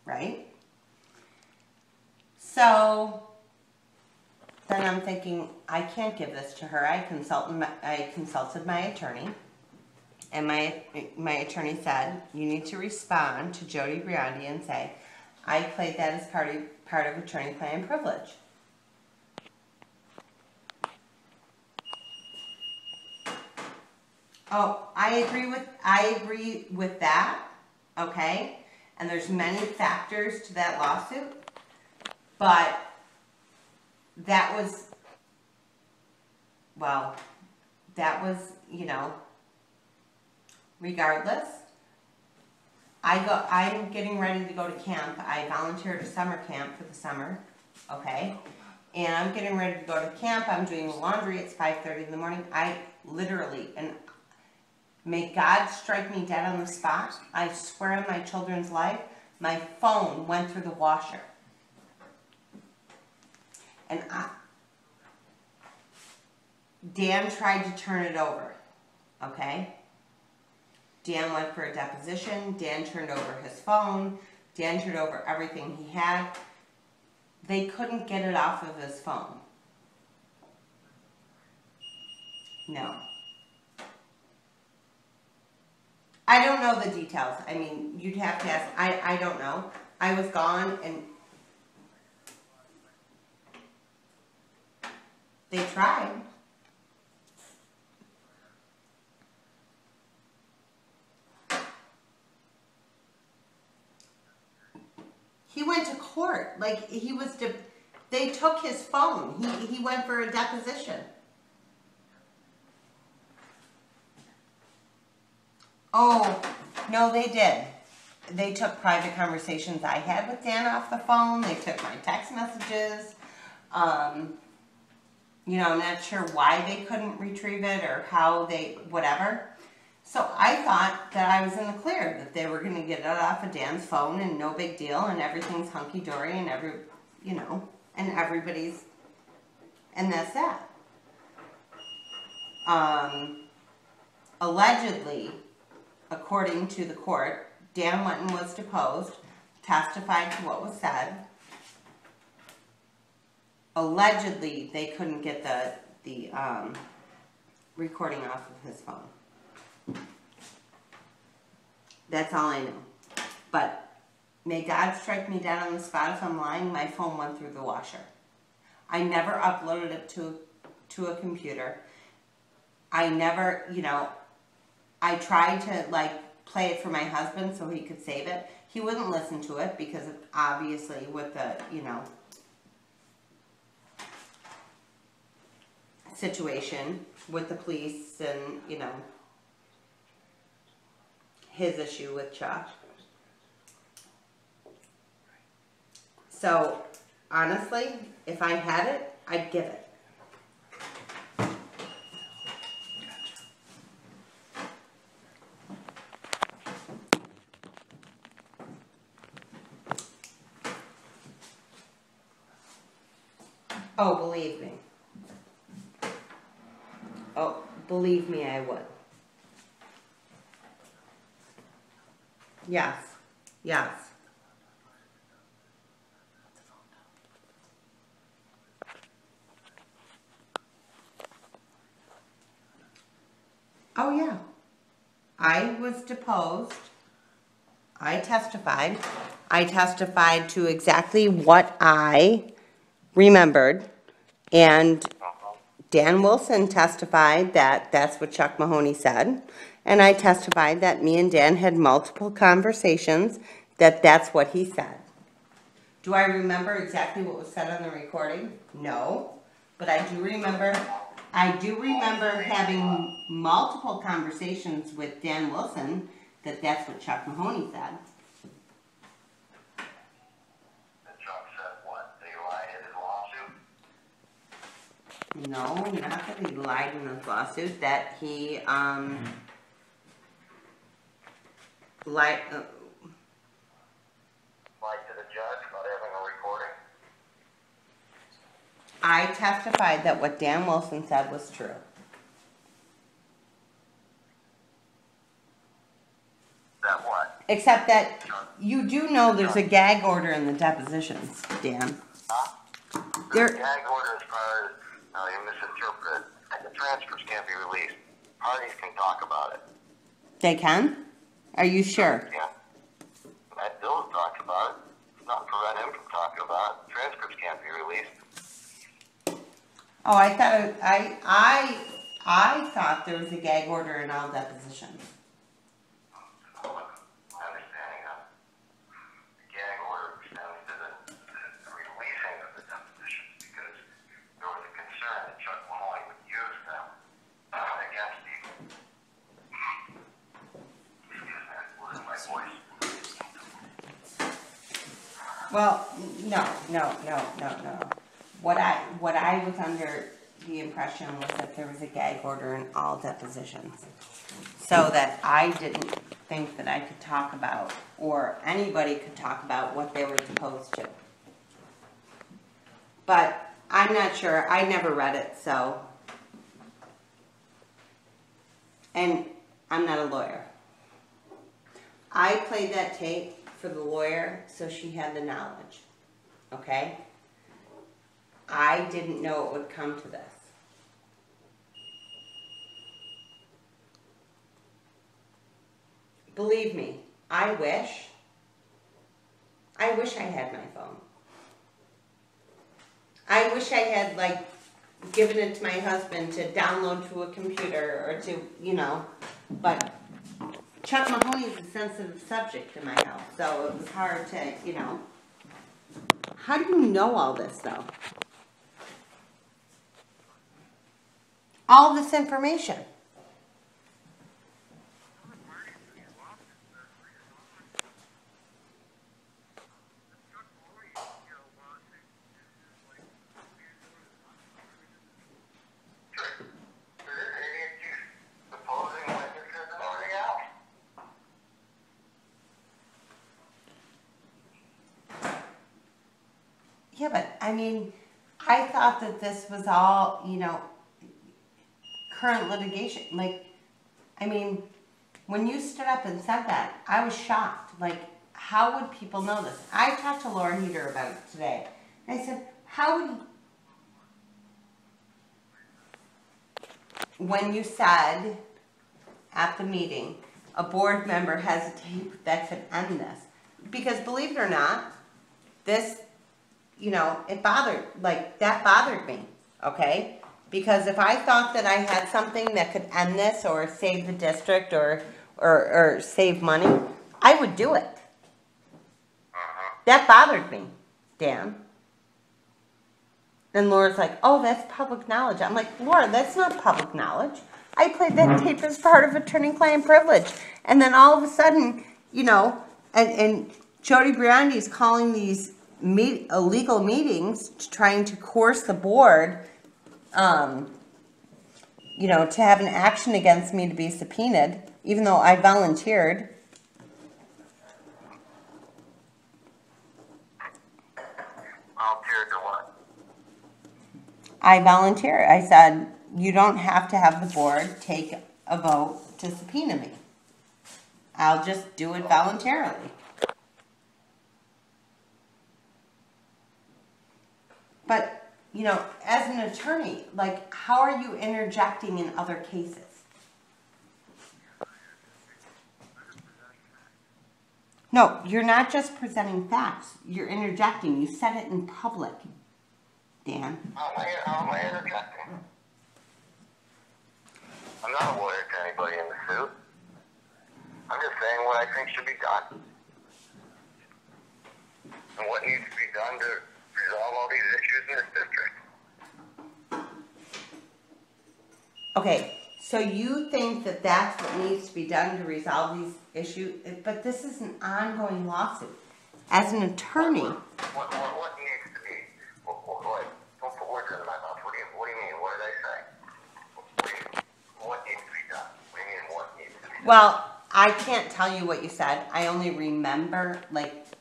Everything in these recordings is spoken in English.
right? So then I'm thinking, I can't give this to her. I consulted my attorney, and my attorney said, you need to respond to Jody Biondi and say, I played that as part of attorney-client privilege. Oh, I agree with that, okay? And there's many factors to that lawsuit, but that was, well, you know, regardless. I'm getting ready to go to camp. I volunteered a summer camp for the summer, okay? And I'm getting ready to go to camp. I'm doing the laundry. It's 5:30 in the morning. I literally, and may God strike me dead on the spot, I swear on my children's life, my phone went through the washer. And Dan tried to turn it over, okay? Dan went for a deposition. Dan turned over his phone. Dan turned over everything he had. They couldn't get it off of his phone. No. I don't know the details. I mean, you'd have to ask. I don't know. I was gone, and they tried. He went to court. Like, they took his phone. He went for a deposition. Oh, no, they did. They took private conversations I had with Dan off the phone. They took my text messages. You know, I'm not sure why they couldn't retrieve it or how whatever. So I thought that I was in the clear, that they were going to get it off of Dan's phone and no big deal and everything's hunky-dory and and everybody's, and that's that. Allegedly, according to the court, Dan went and was deposed, testified to what was said. Allegedly, they couldn't get the recording off of his phone. That's all I know. But may God strike me down on the spot if I'm lying. My phone went through the washer. I never uploaded it to a computer. I never, I tried to play it for my husband so he could save it. He wouldn't listen to it because obviously with the, situation with the police and, his issue with Chuck. So, honestly, if I had it, I'd give it. Oh, believe me. Oh, believe me, I would. Yes. Yes. Oh, yeah. I was deposed. I testified. I testified to exactly what I remembered. And Dan Wilson testified that that's what Chuck Mahoney said. And I testified that me and Dan had multiple conversations, that that's what he said. Do I remember exactly what was said on the recording? No. But I do remember having multiple conversations with Dan Wilson that that's what Chuck Mahoney said. And Chuck said what? That he lied in his lawsuit? No, not that he lied in his lawsuit. That he lied to the judge about having a recording? I testified that what Dan Wilson said was true. That what? Except that you do know there's a gag order in the depositions, Dan. There's a gag order as far as you misinterpret, and the transcripts can't be released. Parties can talk about it. They can? Are you sure? Yeah. That Bill talked about it. It's not prevent him from talking about it. Transcripts can't be released. Oh, I thought there was a gag order in all depositions. My understanding of the gag order extends to the releasing of the depositions because there was a concern that Chuck Mahoney would use them against people. Excuse me, I'm losing my voice. Well, no. What I was under the impression was that there was a gag order in all depositions. So that I didn't think that I could talk about, or anybody could talk about what they were supposed to. But I'm not sure, I never read it, so. And I'm not a lawyer. I played that tape for the lawyer so she had the knowledge, okay? I didn't know it would come to this. Believe me, I wish I had my phone. I wish I had, like, given it to my husband to download to a computer or to, but Chuck Mahoney is a sensitive subject in my house, so it was hard to, How do you know all this, though? All this information. Yeah, but, I thought that this was all, current litigation. Like, when you stood up and said that, I was shocked. Like, how would people know this? I talked to Laura Heater about it today. And I said, how would... When you said at the meeting, a board member has a tape that could end this. Because believe it or not, this... it that bothered me, okay? Because if I thought that I had something that could end this or save the district or save money, I would do it. That bothered me, Dan. And Laura's like, oh, that's public knowledge. I'm like, Laura, that's not public knowledge. I played that tape as part of attorney-client privilege. And then all of a sudden, and Jody Briandi's calling these illegal meetings, trying to coerce the board, to have an action against me to be subpoenaed, even though I volunteered. Volunteered to what? I volunteered. I said, you don't have to have the board take a vote to subpoena me. I'll just do it voluntarily. But, as an attorney, like, how are you interjecting in other cases? No, you're not just presenting facts. You're interjecting. You said it in public, Dan. How am I interjecting? I'm not a lawyer to anybody in the suit. I'm just saying what I think should be done. And what needs to be done to resolve all these issues in this district. Okay, so you think that that's what needs to be done to resolve these issues, but this is an ongoing lawsuit. As an attorney... What needs to be? Don't put words in my mouth. What do you mean? What did I say? What needs to be done? What do you mean what needs to be done? Well, I can't tell you what you said. I only remember,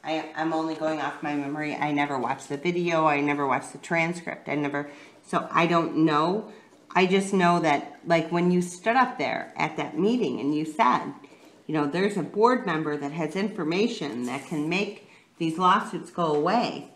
I'm only going off my memory. I never watched the video. I never watched the transcript. So I don't know. I just know that, when you stood up there at that meeting and you said, you know, there's a board member that has information that can make these lawsuits go away.